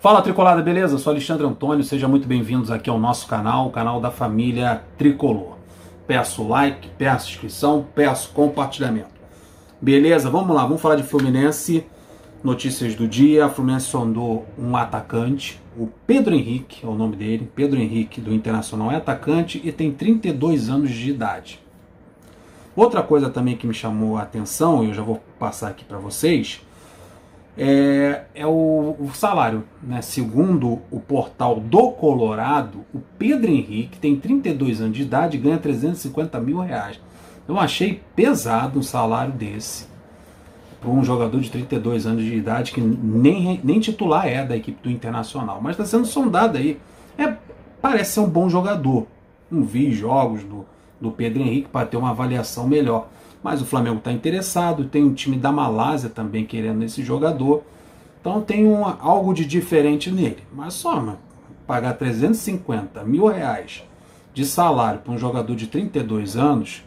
Fala Tricolada, beleza? Eu sou Alexandre Antônio, sejam muito bem-vindos aqui ao nosso canal, o canal da família Tricolor. Peço like, peço inscrição, peço compartilhamento. Beleza? Vamos lá, vamos falar de Fluminense. Notícias do dia: a Fluminense sondou um atacante, o Pedro Henrique é o nome dele. Pedro Henrique do Internacional é atacante e tem 32 anos de idade. Outra coisa também que me chamou a atenção, e eu já vou passar aqui para vocês, é o salário, né? Segundo o portal do Colorado, o Pedro Henrique tem 32 anos de idade e ganha 350 mil reais. Eu achei pesado um salário desse para um jogador de 32 anos de idade que nem titular é da equipe do Internacional, mas está sendo sondado aí. Parece ser um bom jogador. Não vi jogos do Pedro Henrique para ter uma avaliação melhor. Mas o Flamengo está interessado, tem um time da Malásia também querendo esse jogador. Então tem algo de diferente nele. Mas pagar 350 mil reais de salário para um jogador de 32 anos.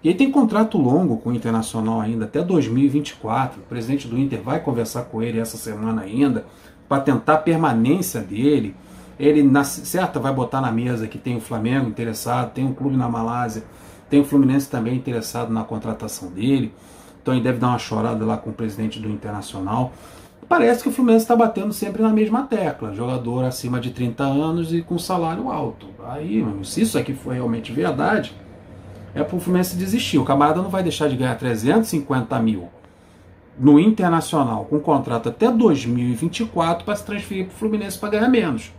E ele tem contrato longo com o Internacional ainda, até 2024. O presidente do Inter vai conversar com ele essa semana ainda, para tentar a permanência dele. Ele, na certa, vai botar na mesa que tem o Flamengo interessado, tem um clube na Malásia, tem o Fluminense também interessado na contratação dele. Então ele deve dar uma chorada lá com o presidente do Internacional. Parece que o Fluminense está batendo sempre na mesma tecla. Jogador acima de 30 anos e com salário alto. Aí, se isso aqui for realmente verdade, é para o Fluminense desistir. O camarada não vai deixar de ganhar 350 mil no Internacional, com contrato até 2024, para se transferir para o Fluminense para ganhar menos.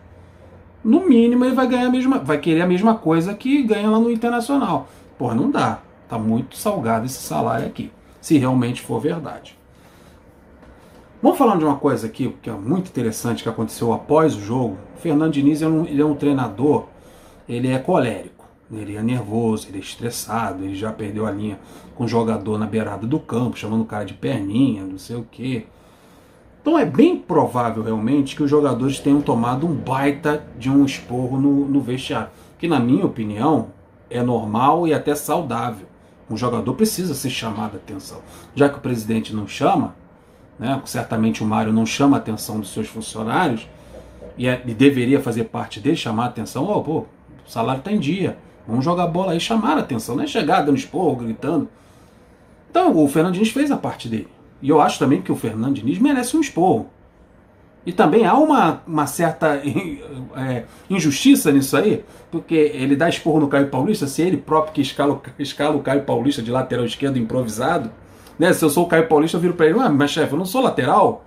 No mínimo ele vai querer a mesma coisa que ganha lá no Internacional. Porra, não dá. Tá muito salgado esse salário aqui, se realmente for verdade. Vamos falar de uma coisa aqui que é muito interessante, que aconteceu após o jogo. O Fernando Diniz ele é um treinador, ele é colérico, ele é nervoso, ele é estressado, ele já perdeu a linha com o jogador na beirada do campo, chamando o cara de perninha, não sei o quê. Então é bem provável realmente que os jogadores tenham tomado um baita de um esporro no vestiário, que na minha opinião é normal e até saudável. Um jogador precisa ser chamado a atenção. Já que o presidente não chama, né, certamente o Mário não chama a atenção dos seus funcionários, e deveria fazer parte dele chamar a atenção. O salário está em dia, vamos jogar bola aí, chamar a atenção, não é chegar dando esporro, gritando. Então o Fernando Diniz fez a parte dele. E eu acho também que o Fernando Diniz merece um esporro. E também há uma certa injustiça nisso aí, porque ele dá esporro no Caio Paulista, se ele próprio que escala o Caio Paulista de lateral esquerdo improvisado. Né? Se eu sou o Caio Paulista, eu viro para ele: mas chefe, eu não sou lateral,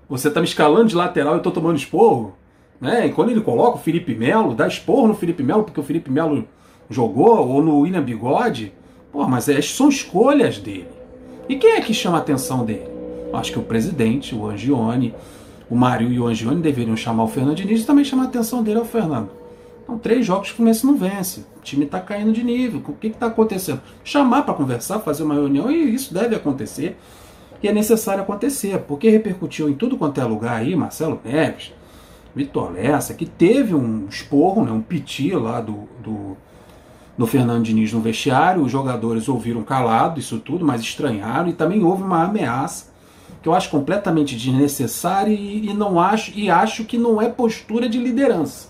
você está me escalando de lateral e eu estou tomando esporro. Né? E quando ele coloca o Felipe Melo, dá esporro no Felipe Melo, porque o Felipe Melo jogou, ou no William Bigode. Mas são escolhas dele. E quem é que chama a atenção dele? Acho que o presidente, o Angione, o Mário e o Angione deveriam chamar o Fernando Diniz e também chamar a atenção dele ao Fernando. Então, 3 jogos que o Fluminense não vence. O time está caindo de nível. O que está acontecendo? Chamar para conversar, fazer uma reunião, e isso deve acontecer. E é necessário acontecer, porque repercutiu em tudo quanto é lugar aí, Marcelo Neves, Vitor Lessa, que teve um esporro, né, um piti lá do Fernando Diniz no vestiário. Os jogadores ouviram calado isso tudo, mas estranharam, e também houve uma ameaça que eu acho completamente desnecessária e acho que não é postura de liderança.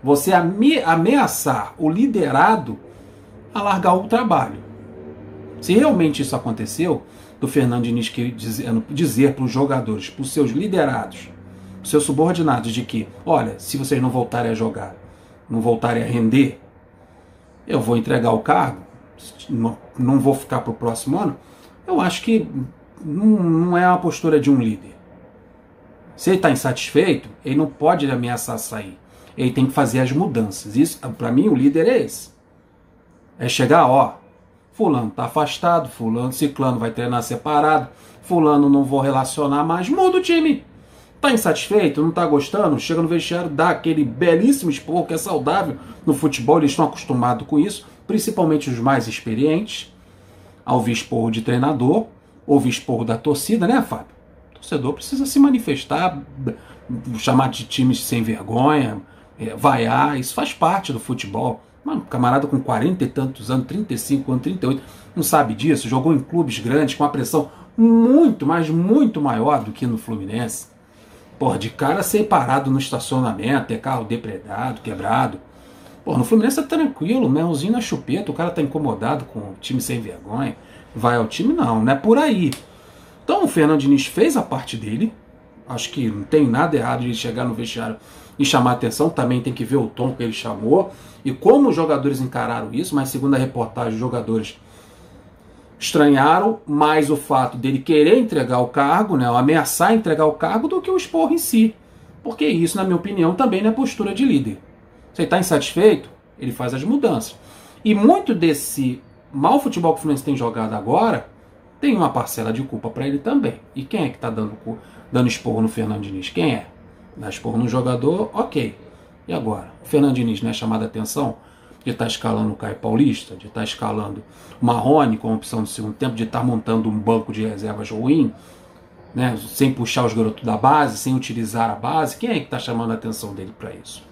Você ameaçar o liderado a largar o trabalho. Se realmente isso aconteceu, do Fernando Diniz dizer para os jogadores, para os seus liderados, para os seus subordinados, de que, olha, se vocês não voltarem a jogar, não voltarem a render, eu vou entregar o cargo, não vou ficar para o próximo ano, eu acho que não é uma postura de um líder. Se ele está insatisfeito, ele não pode ameaçar sair. Ele tem que fazer as mudanças. Isso, para mim, o líder é esse. É chegar, fulano está afastado, fulano, ciclano vai treinar separado, fulano não vou relacionar mais, muda o time. Está insatisfeito, não está gostando, chega no vestiário, dá aquele belíssimo esporro que é saudável no futebol, eles estão acostumados com isso, principalmente os mais experientes, ao ouvir esporro de treinador, ouvir esporro da torcida, né, Fábio? O torcedor precisa se manifestar, chamar de times sem vergonha, vaiar, isso faz parte do futebol. Um camarada com 40 e tantos anos, 35 anos, 38, não sabe disso, jogou em clubes grandes com uma pressão muito, mas muito maior do que no Fluminense. Pô, de cara ser parado no estacionamento, ter carro depredado, quebrado. Pô, no Fluminense tá tranquilo, mãozinho na chupeta, o cara tá incomodado com o time sem vergonha, vai ao time, não é por aí. Então o Fernando Diniz fez a parte dele, acho que não tem nada errado de ele chegar no vestiário e chamar atenção, também tem que ver o tom que ele chamou e como os jogadores encararam isso, mas segundo a reportagem, os jogadores estranharam mais o fato dele querer entregar o cargo, né, ameaçar entregar o cargo, do que o expor em si, porque isso, na minha opinião, também não é postura de líder. Se ele está insatisfeito, ele faz as mudanças. E muito desse mau futebol que o Fluminense tem jogado agora, tem uma parcela de culpa para ele também. E quem é que está dando esporro no Fernando Diniz? Quem é? Dá esporro no jogador, ok. E agora? O Fernando Diniz não é chamado a atenção de estar escalando o Caio Paulista, de estar escalando o Marrone como opção do segundo tempo, de estar montando um banco de reservas ruim, né, sem puxar os garotos da base, sem utilizar a base? Quem é que está chamando a atenção dele para isso?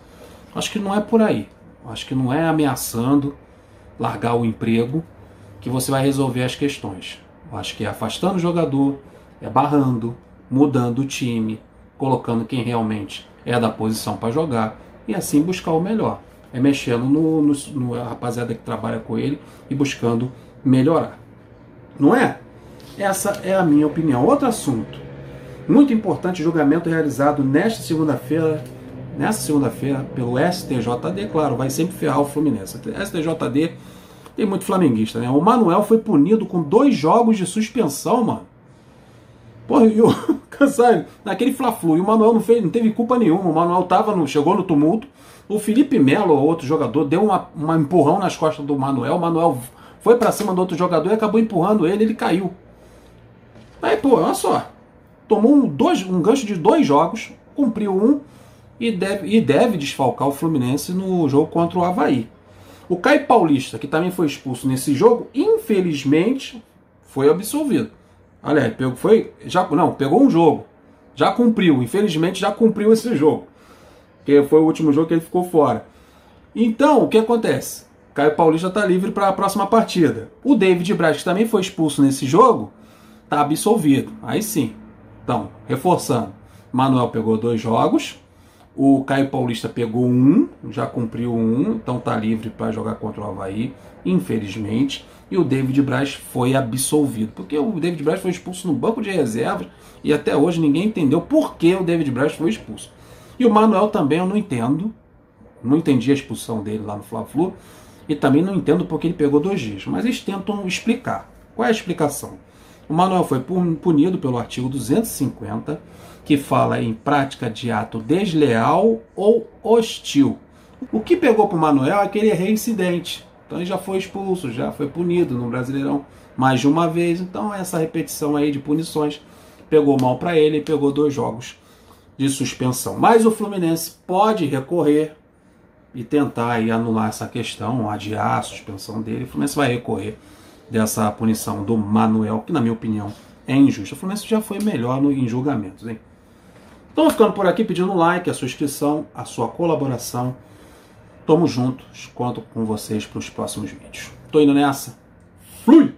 Acho que não é por aí. Acho que não é ameaçando largar o emprego que você vai resolver as questões. Acho que é afastando o jogador, é barrando, mudando o time, colocando quem realmente é da posição para jogar e assim buscar o melhor. É mexendo no rapaziada que trabalha com ele e buscando melhorar. Não é? Essa é a minha opinião. Outro assunto muito importante, julgamento realizado nesta segunda-feira, pelo STJD, claro, vai sempre ferrar o Fluminense. STJD tem muito flamenguista, né? O Manuel foi punido com 2 jogos de suspensão, mano. Porra, e o Cansari, naquele Fla-Flu, e o Manuel não teve culpa nenhuma. O Manuel chegou no tumulto. O Felipe Melo, outro jogador, deu uma empurrão nas costas do Manuel. O Manuel foi pra cima do outro jogador e acabou empurrando ele caiu. Aí, pô, olha só. Tomou um gancho de 2 jogos, cumpriu um e deve desfalcar o Fluminense no jogo contra o Avaí. O Caio Paulista, que também foi expulso nesse jogo, infelizmente foi absolvido. Aliás, pegou um jogo, já cumpriu, infelizmente já cumpriu esse jogo, que foi o último jogo que ele ficou fora. Então, o que acontece? Caio Paulista está livre para a próxima partida. O David Braz, que também foi expulso nesse jogo, está absolvido. Aí sim. Então, reforçando, Manuel pegou 2 jogos, o Caio Paulista pegou 1, já cumpriu 1, então está livre para jogar contra o Avaí, infelizmente. E o David Braz foi absolvido, porque o David Braz foi expulso no banco de reservas e até hoje ninguém entendeu por que o David Braz foi expulso. E o Manuel também eu não entendo, não entendi a expulsão dele lá no Fla-Flu e também não entendo porque ele pegou 2 dias, mas eles tentam explicar. Qual é a explicação? O Manuel foi punido pelo artigo 250, que fala em prática de ato desleal ou hostil. O que pegou para o Manuel é que ele é reincidente. Então ele já foi expulso, já foi punido no Brasileirão mais de uma vez. Então essa repetição aí de punições pegou mal para ele e pegou 2 jogos de suspensão. Mas o Fluminense pode recorrer e tentar aí anular essa questão, adiar a suspensão dele. O Fluminense vai recorrer dessa punição do Manuel, que na minha opinião é injusta. O Fluminense já foi melhor em julgamentos, hein? Então ficando por aqui pedindo um like, a sua inscrição, a sua colaboração. Tamo juntos, conto com vocês para os próximos vídeos. Tô indo nessa. Fui!